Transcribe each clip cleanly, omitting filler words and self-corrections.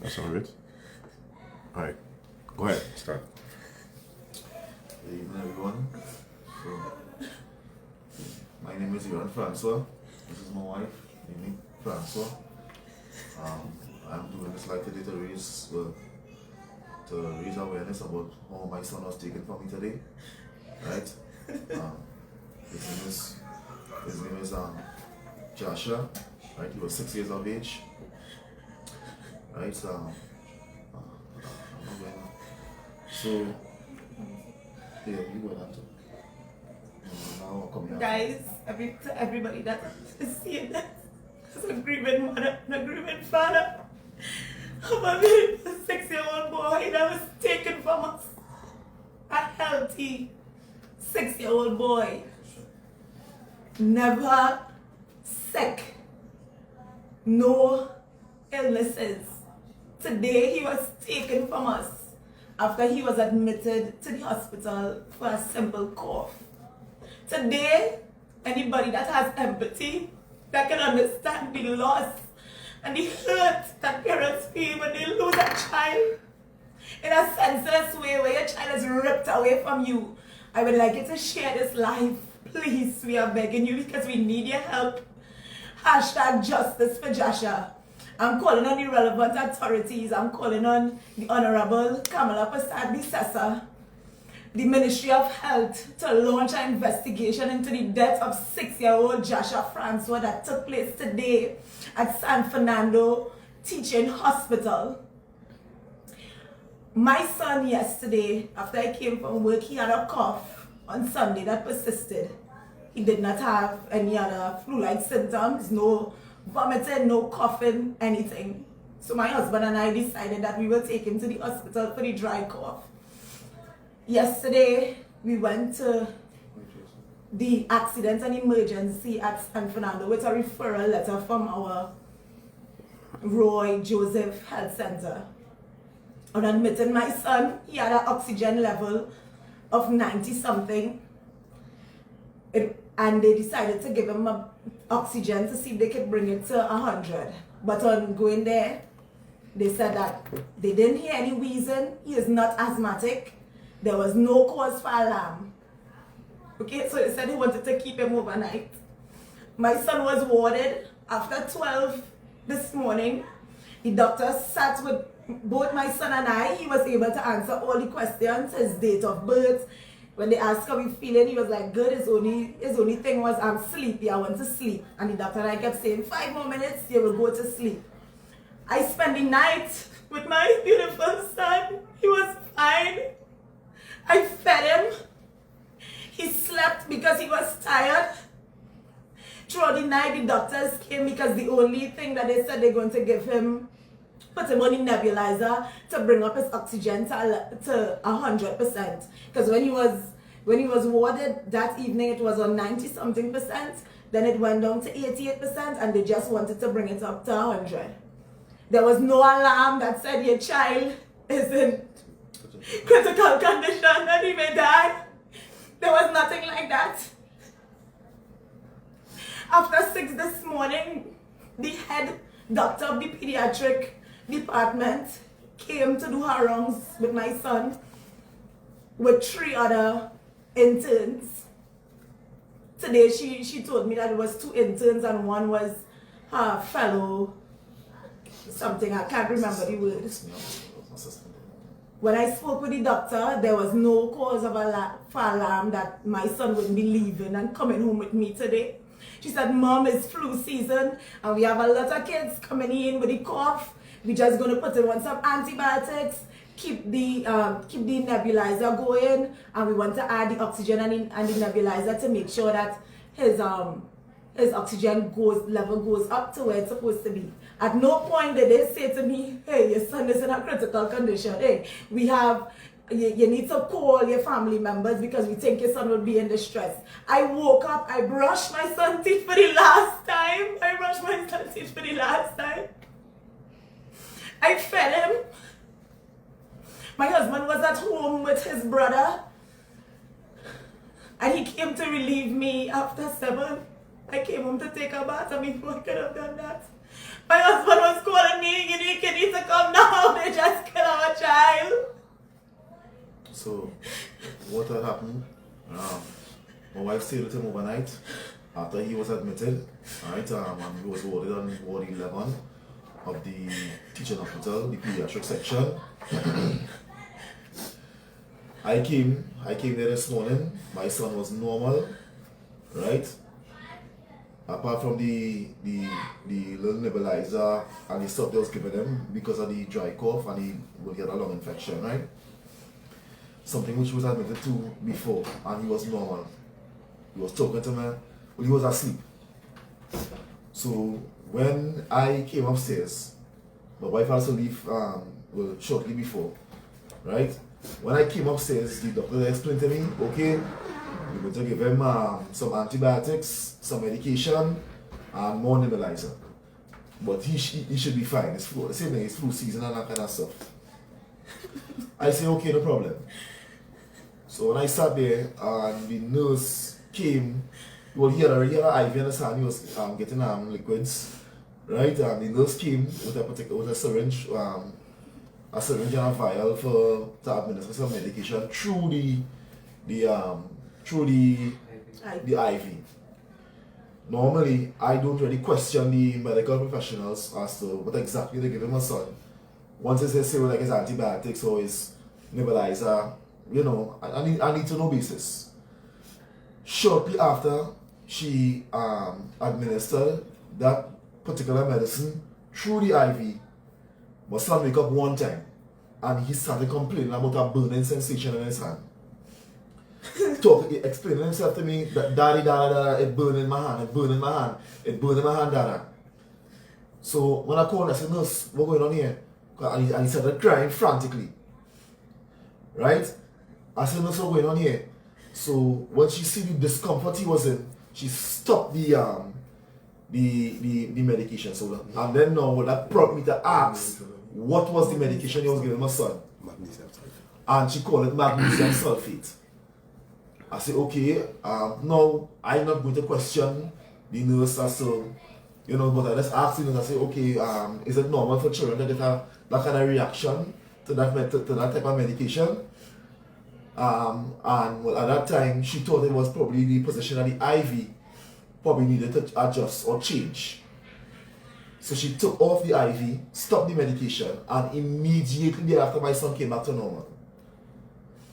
That's all right. All right. Go ahead. Start. Good evening, everyone. So, my name is François. This is my wife, François. I'm doing this live today to raise awareness about how my son was taken from me today. Right? His name is Jasher. Right? He was 6 years of age. Right? So, yeah, you go on to. Now come here. Guys, everybody that is seeing this, as a grieving mother and a grieving father of a 6-year-old boy that was taken from us. A healthy 6-year-old boy. Never sick. No illnesses. Today he was taken from us after he was admitted to the hospital for a simple cough. Today, anybody that has empathy, that can understand the loss and the hurt that parents feel when they lose a child in a senseless way where your child is ripped away from you, I would like you to share this live. Please, we are begging you because we need your help. #Justice for Jasher. I'm calling on the relevant authorities. I'm calling on the Honorable Kamala Prasad, the Ministry of Health, to launch an investigation into the death of 6-year-old Jasher François that took place today at San Fernando Teaching Hospital. My son yesterday, after I came from work, he had a cough on Sunday that persisted. He did not have any other flu-like symptoms, no vomiting, no coughing, anything. So my husband and I decided that we will take him to the hospital for the dry cough. Yesterday, we went to the accident and emergency at San Fernando with a referral letter from our Roy Joseph Health Center. On admitting my son, he had an oxygen level of 90-something. And they decided to give him oxygen to see if they could bring it to 100. But on going there, they said that they didn't hear any reason. He is not asthmatic. There was no cause for alarm. Okay, so they said they wanted to keep him overnight. My son was warded after 12 this morning. The doctor sat with both my son and I. He was able to answer all the questions, his date of birth. When they asked how he feeling, he was like, good. His only thing was, I'm sleepy, I want to sleep. And the doctor and I kept saying, 5 more minutes, you will go to sleep. I spent the night with my beautiful son. He was fine. I fed him. He slept because he was tired. Throughout the night, the doctors came because the only thing that they said they're going to give him, put him on the nebulizer to bring up his oxygen to 100%. Because when he was warded that evening, it was on 90-something%. Then it went down to 88%, and they just wanted to bring it up to 100. There was no alarm that said your child is in critical condition and he may die. There was nothing like that. After 6 this morning, the head doctor of the pediatric department came to do her rounds with my son with 3 other interns. Today she told me that it was 2 interns and one was her fellow something, I can't remember the word. When I spoke with the doctor, there was no cause for alarm that my son wouldn't be leaving and coming home with me today. She said, Mom, it's flu season and we have a lot of kids coming in with a cough. We're just going to put him on some antibiotics, keep the nebulizer going, and we want to add the oxygen and the nebulizer to make sure that his oxygen level goes up to where it's supposed to be. At no point did they say to me, hey, your son is in a critical condition. Hey, you need to call your family members because we think your son will be in distress. I woke up, I brushed my son's teeth for the last time. I fed him. My husband was at home with his brother and he came to relieve me after 7. I came home to take a bath and before I could have done that, my husband was calling me, you need to come down. So what had happened, my wife stayed with him overnight after he was admitted, right, and he was warded on ward 11 of the teaching hospital, the pediatric section. I came there this morning. My son was normal, right? Apart from the little nebulizer and the stuff they was giving him because of the dry cough and he will get a lung infection, right? Something which he was admitted to before, and he was normal. He was talking to me, well, he was asleep. So when I came upstairs, my wife had to leave shortly before, right? When I came upstairs, the doctor explained to me, okay, we're going to give him some antibiotics, some medication, and more nebulizer. But he should be fine. It's flu, same thing, it's flu season and that kind of stuff. I say, okay, no problem. So when I sat there and the nurse came, well, he had already had an IV in his hand, he was getting liquids, right? And the nurse came with a syringe and a vial to administer some medication through the IV. Normally, I don't really question the medical professionals as to what exactly they give him a son. Once they say like his antibiotics or his nebulizer, you know, I need to know basis. Shortly after she administered that particular medicine through the IV, my son wake up one time and he started complaining about a burning sensation in his hand. Explaining himself to me that daddy, it burned in my hand, it burned in my hand, it burned in my hand, dada. So when I called, I said, nurse, what's going on here? And he started crying frantically. Right? I said, nurse, what's going on here? So when she see the discomfort he was in, she stopped the medication. So and then now that prompted me to ask what was the medication he was giving my son. Magnesium sulfate. And she called it magnesium sulfate. I said, okay, no, I'm not going to question the nurse as to, you know, but I just asked the nurse, I said, okay, is it normal for children to get that kind of reaction to that type of medication? And well, at that time, she thought it was probably the position of the IV probably needed to adjust or change. So she took off the IV, stopped the medication, and immediately thereafter my son came back to normal.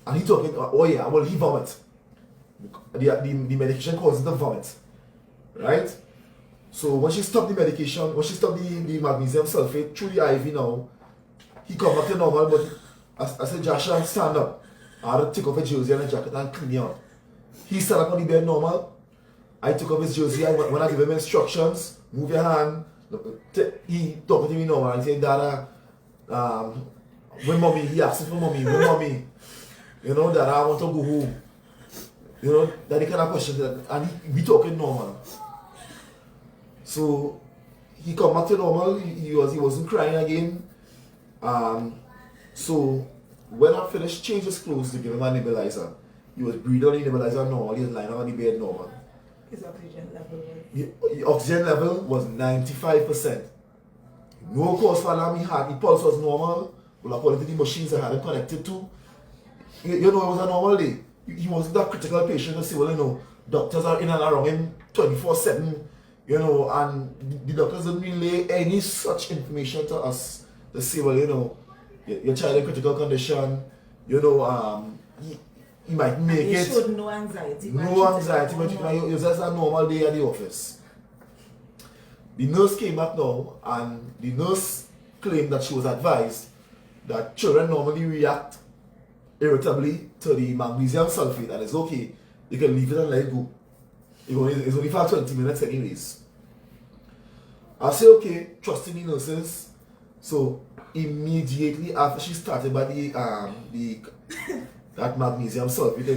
And he talking, oh yeah, well he vomit. The medication causes the vomit, right? So when she stopped the medication, when she stopped the magnesium sulfate through the IV now, he come back to normal, but I said, Jasher, stand up. I had to take off his jersey and a jacket and clean out. He stand up on the bed normal. I took off his jersey, and when I give him instructions, move your hand, he talking to me normal and saying, Dada, when mommy, he asking for mommy, when mommy, you know, Dada, I want to go home. You know, that kind of question, and we talking normal. So he come back to normal, he wasn't crying again. So when I finished changing his clothes to give him a nebulizer, he was breathing on the nebulizer normal, he was lying on the bed normal. His oxygen level was? The oxygen level was 95%. No cause for alarm, the pulse was normal. Well, according to the machines I had him connected to, you know, it was a normal day. He wasn't that critical patient to say, well, you know, doctors are in and around him 24/7, you know, and the doctors didn't relay any such information to us to say, well, you know, your child in critical condition, you know, he might make it. He showed no anxiety. No anxiety, but it was just a normal day at the office. The nurse came back now, and the nurse claimed that she was advised that children normally react irritably to the magnesium sulfate, and it's okay, you can leave it and let it go. It's only for 20 minutes anyways. I say okay, trusting the nurses. So immediately after she started by that magnesium sulfate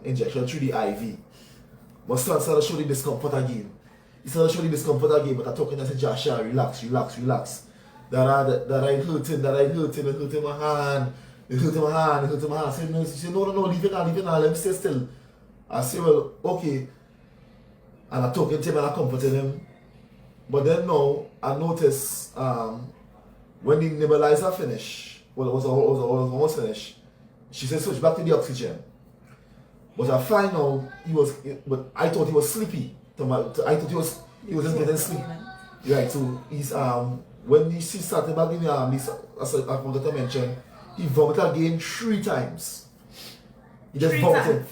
injection through the IV, my son started showing discomfort again. He started showing discomfort again, but I talking, I said, Jasher, relax. That I hurting my hand. It hurt my hand. I said, no, leave it now, let me stay still. I said, well, okay. And I talking to him and I comforted him. But then now, I noticed when the nebulizer finished, well, it was almost finished, she said switch back to the oxygen. But I find out but I thought he was sleepy. I thought he wasn't getting sleep. Right, so he's when she started back in the army, as I forgot to mention, he vomited again 3 times. He just vomited.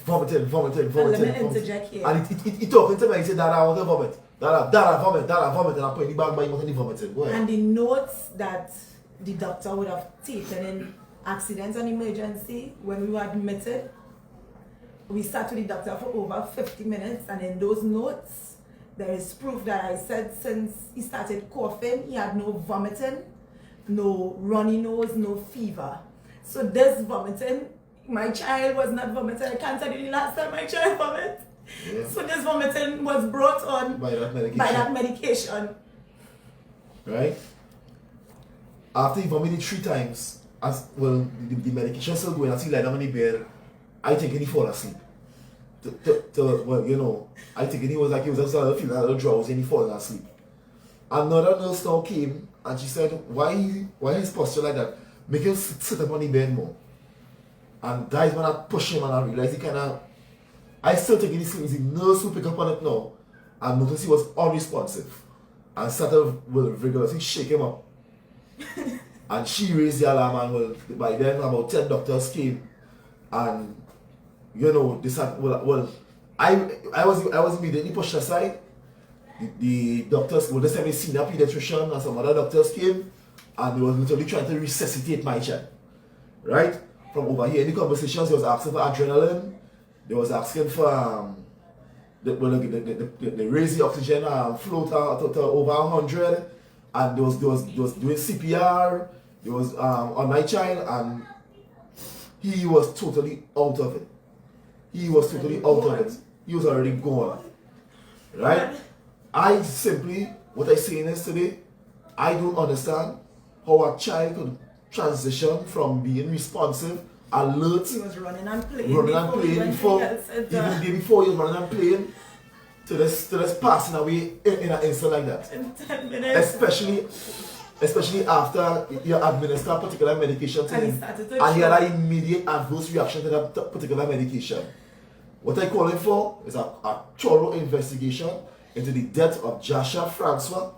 And he talking to me, he said, Dad, I want to vomit. Dad, I vomit. And I put in the bag, but he wasn't vomiting. Go ahead. And the notes that the doctor would have taken in accidents and emergency when we were admitted, we sat with the doctor for over 50 minutes, and in those notes, there is proof that I said since he started coughing, he had no vomiting, no runny nose, no fever. So this vomiting, my child was not vomiting. I can't tell you the last time my child vomited. Yeah. So this vomiting was brought on by that medication. Right? After he vomited 3 times, as well, the medication still going, as he lied down on the bed, I think he fall asleep. Well, you know, I think he was just feeling a little drowsy and he falling asleep. Another nurse now came and she said, why his posture like that? Make him sit up on the bed more. And guys, when I push him and I realized I still think he's sleeping. The nurse who pick up on it now and noticed he was unresponsive and started vigorously shake him up. And she raised the alarm, and by then about 10 doctors came, and you know they said, I was immediately pushed aside. The doctors, they sent me senior pediatrician and some other doctors came, and they was literally trying to resuscitate my child. Right? From over here in the conversations, they was asking for adrenaline, they was asking for they raised the oxygen flow to over 100, and they was doing CPR. It was on my child, and he was totally out of it. He was already gone. Right? What I'm saying is today, I don't understand how a child could transition from being responsive, alert. He was running and playing before even the day before he was running and playing, to this passing away in an instant like that. In 10 minutes. Especially after you administer a particular medication to him, and he had an immediate adverse reaction to that particular medication. What I call it for is a thorough investigation into the death of Jasher François,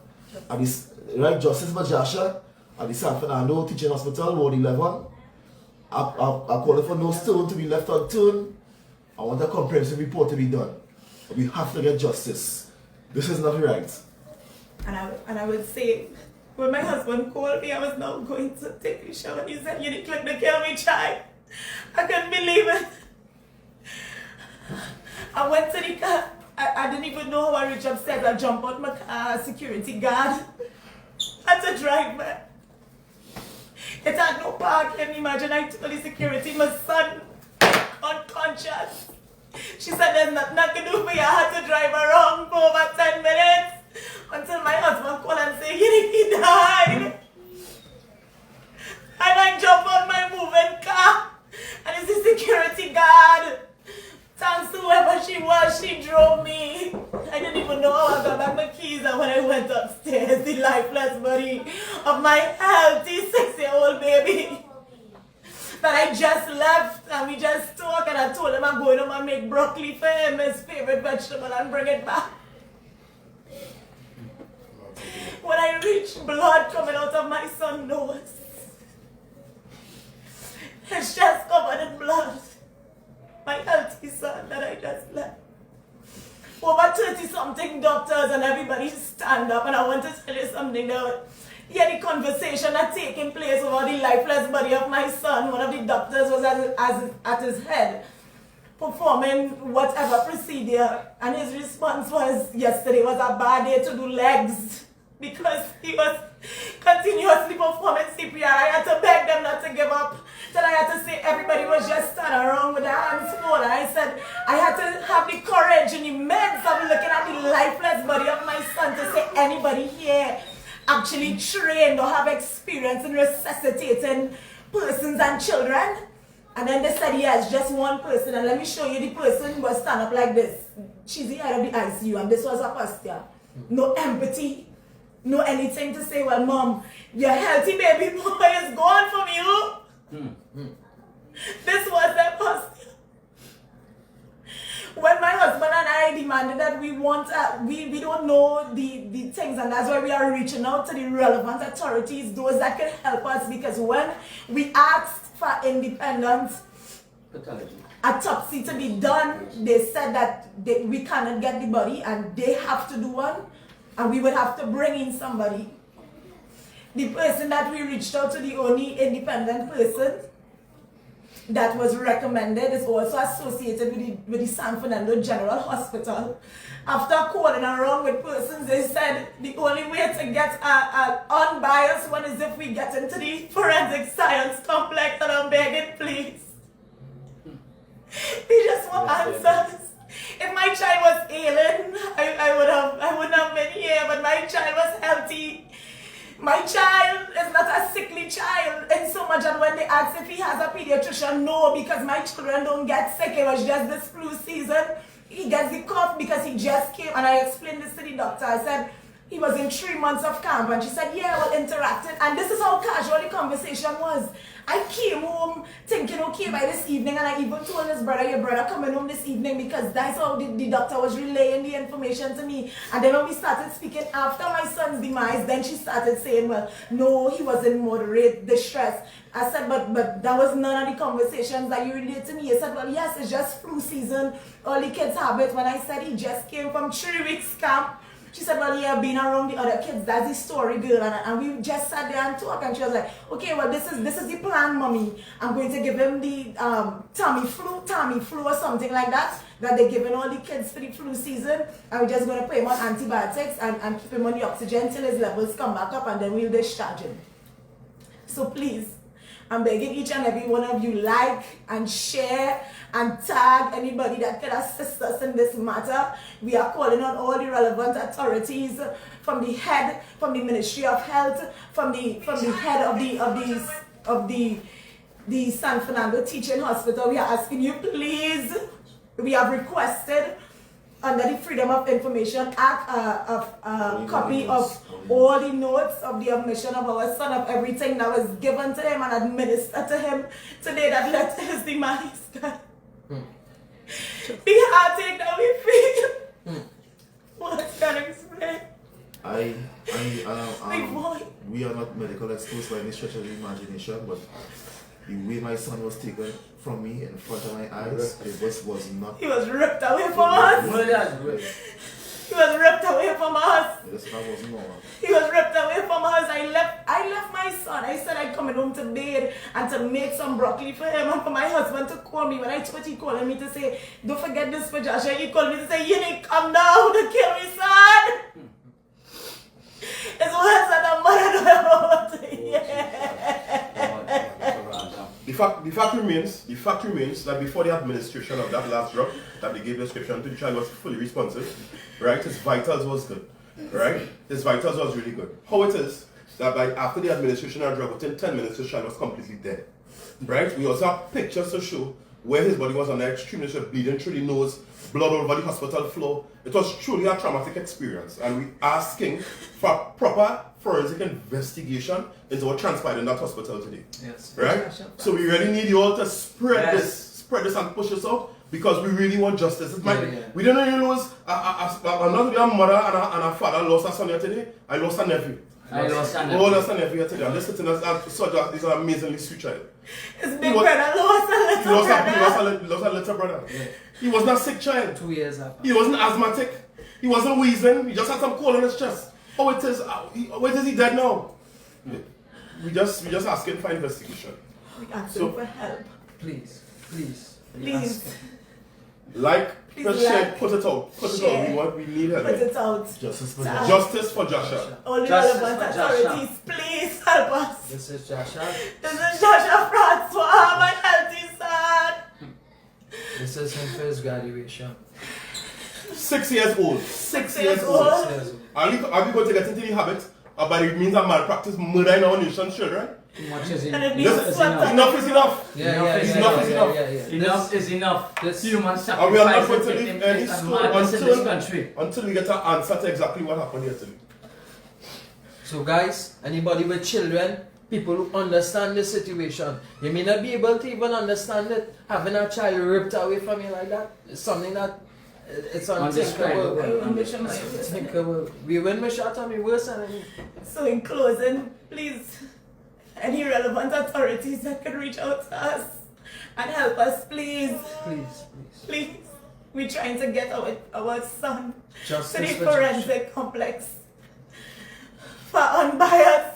at this Justice for Jasher at the San Fernando Teaching Hospital, Ward 11. I call it for no stone to be left unturned. I want a comprehensive report to be done. We have to get justice. This is not right. And I would say, when my husband called me, I was now going to take a shower. He said, "You didn't to kill me, child." I couldn't believe it. I went to the car. I didn't even know how I reached upstairs. I jumped out my car, security guard. Had to drive back. It had no parking. Imagine I told the security, my son, unconscious. She said, "There's nothing I can do for you." I had to drive around for over 10 minutes. Until my husband called and said, he died. And I jumped on my moving car. And it's the security guard. Thanks to whoever she was, she drove me. I didn't even know how I got back my keys. And when I went upstairs, the lifeless body of my healthy 6-year-old baby that I just left, and we just talked, and I told him I'm going home and make broccoli for him, his favorite vegetable, and bring it back. When I reached, blood coming out of my son's nose. His chest covered in blood. My healthy son that I just left. Over 30-something doctors and everybody stand up, and I want to tell you something now. Yeah, the conversation had taken place over the lifeless body of my son. One of the doctors was at his head, performing whatever procedure, and his response was, yesterday was a bad day to do legs, because he was continuously performing CPR. I had to beg them not to give up. Then I had to say everybody was just standing around with their hands full. And I said I had to have the courage in the midst of looking at the lifeless body of my son to say, anybody here actually trained or have experience in resuscitating persons and children? And then they said, yes, just one person. And let me show you the person was stand up like this. She's the head of the ICU, and this was her posture. No empathy. No anything to say, well, Mom, your healthy baby boy is gone from you. This was want, we don't know the things, and that's why we are reaching out to the relevant authorities, those that can help us, because when we asked for independent autopsy to be done, they said that we cannot get the body and they have to do one, and we would have to bring in somebody. The person that we reached out to, the only independent person that was recommended, is also associated with the San Fernando General Hospital. After calling around with persons, they said the only way to get an unbiased one is if we get into the forensic science complex, and I'm begging, please. We just want answers. If my child was ailing, I wouldn't have been here, but my child was healthy. My child is not a sickly child, in so much that when they ask if he has a pediatrician, no, because my children don't get sick. It was just this flu season. He gets the cough because he just came, and I explained this to the doctor. I said he was in 3 months of camp, and she said, yeah, well, interacting. And this is how casual the conversation was. I came home thinking, okay, by this evening, and I even told his brother, your brother coming home this evening, because that's how the doctor was relaying the information to me. And then when we started speaking after my son's demise, then she started saying, well, no, he was in moderate distress. I said, but that was none of the conversations that you relayed to me. He said, well, yes, it's just flu season. All the kids have it. When I said he just came from 3 weeks camp, she said, well, yeah, being around the other kids, that's the story, girl. And we just sat there and talked, and she was like, okay, well, this is the plan, mommy. I'm going to give him the Tamiflu or something like that they're giving all the kids for the flu season. And we're just going to put him on antibiotics and keep him on the oxygen till his levels come back up, and then we'll discharge him. So please, I'm begging each and every one of you, like and share and tag anybody that can assist us in this matter. We are calling on all the relevant authorities, from the head, from the Ministry of Health, from the head of the San Fernando Teaching Hospital. We are asking you, please. We have requested under the Freedom of Information Act a copy of all the notes of the admission of our son, of everything that was given to him and administered to him today that led to his demise. The heartache that we feel. What can I explain? We are not medical experts by any stretch of the imagination, but the way my son was taken from me in front of my eyes, it was not. He was ripped away from us. He was ripped away from us. That was normal. He was ripped away from us. I left my son. I said I'd come home to bed and to make some broccoli for him, and for my husband to call me. When I told he calling me to say, don't forget this for Jasher, he called me to say, you need to come down to kill me, son. It's worse than a mother don't ever want to hear. The fact remains that before the administration of that last drug that they gave prescription to, the child was fully responsive, right? His vitals was good, right? His vitals was really good. How it is that after the administration of the drug, within 10 minutes, the child was completely dead, right? We also have pictures to show where his body was on the extreme, bleeding through the nose, blood all over the hospital floor. It was truly a traumatic experience, and we asking for proper forensic investigation into what transpired in that hospital today. Yes. Right? So we really need you all to spread this and push this out, because we really want justice. We didn't really lose. I'm not a mother and a father lost a son here today. I lost a nephew. I lost a nephew. We all lost a nephew here today. I'm just sitting as such he's an amazingly sweet child. His big brother lost a little brother. He lost a little brother. Yeah. He was not a sick child. 2 years after. He wasn't asthmatic. He wasn't wheezing. He just had some cold in his chest. Oh, it is he dead now? We just asking for investigation. We asking for help. Please. Like, please share, put it out. We need help. Put it out. Justice for Jasher. Justice for Jasher. All the relevant authorities, please help us. This is Jasher. This is Jasher François, my healthy son. This is him for his graduation. 6 years old. 6 years old. Are we going to get into the habit of, by the means of malpractice, murdering our nation's children? Much is And enough. Enough is enough. Enough is enough. This human sacrifice. And we are not going to leave any stone until we get an answer to exactly what happened here today. So guys, anybody with children, people who understand the situation, you may not be able to even understand it. Having a child ripped away from you like that is something that It's unthinkable. Undescribable. We win my shot on me worse than any. So in closing, please, any relevant authorities that can reach out to us and help us, please. Please. We're trying to get our son Justice to the for forensic complex for unbiased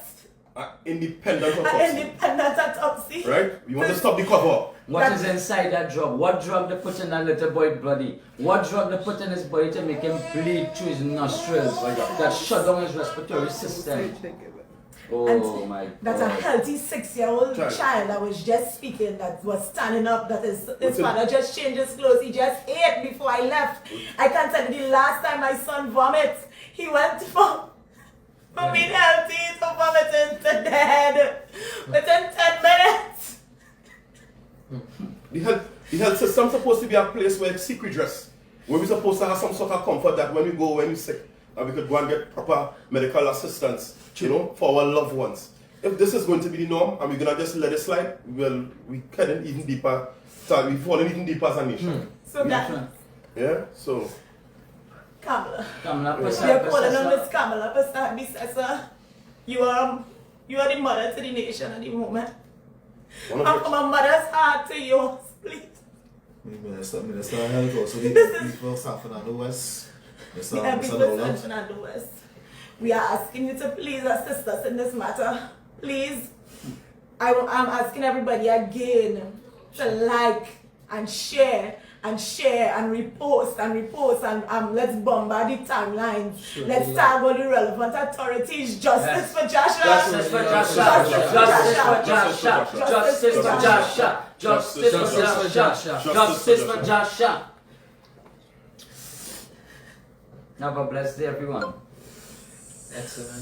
Independent and autopsy. independent autopsy. Right? We want to stop the cover. What is inside that drug? What drug they put in that little boy's body? What drug they put in his body to make him bleed through his nostrils? That shut down his respiratory system. Oh my God. That's a healthy 6-year-old Child. child that was just speaking, that was standing up, that his What's father just changed his clothes. He just ate before I left. I can't tell you the last time my son vomits, he went from being healthy to vomiting to dead within 10 minutes. The health system's supposed to be a place where it's secret dress. Where we're supposed to have some sort of comfort that when we're sick, and we could go and get proper medical assistance, for our loved ones. If this is going to be the norm and we're gonna just let it slide, well, we heading even deeper. So we're falling even deeper as a nation. So that, Yeah. So. Kamala, Kamala, you're calling on Miss Kamala Bissessa. You are the mother to the nation at the moment. One of And which- from a mother's heart to yours, please. Minister of Health also the people suffering on the West. The MP and the West. We are asking you to please assist us in this matter. Please. I'm asking everybody again to like and share and repost and let's bombard the timelines. Let's tag all the relevant authorities. Justice for Jasher. Justice for Jasher. Justice for Jasher. Justice for Jasher. Justice for Jasher. Justice for Jasher. Have a blessed day, everyone. Excellent.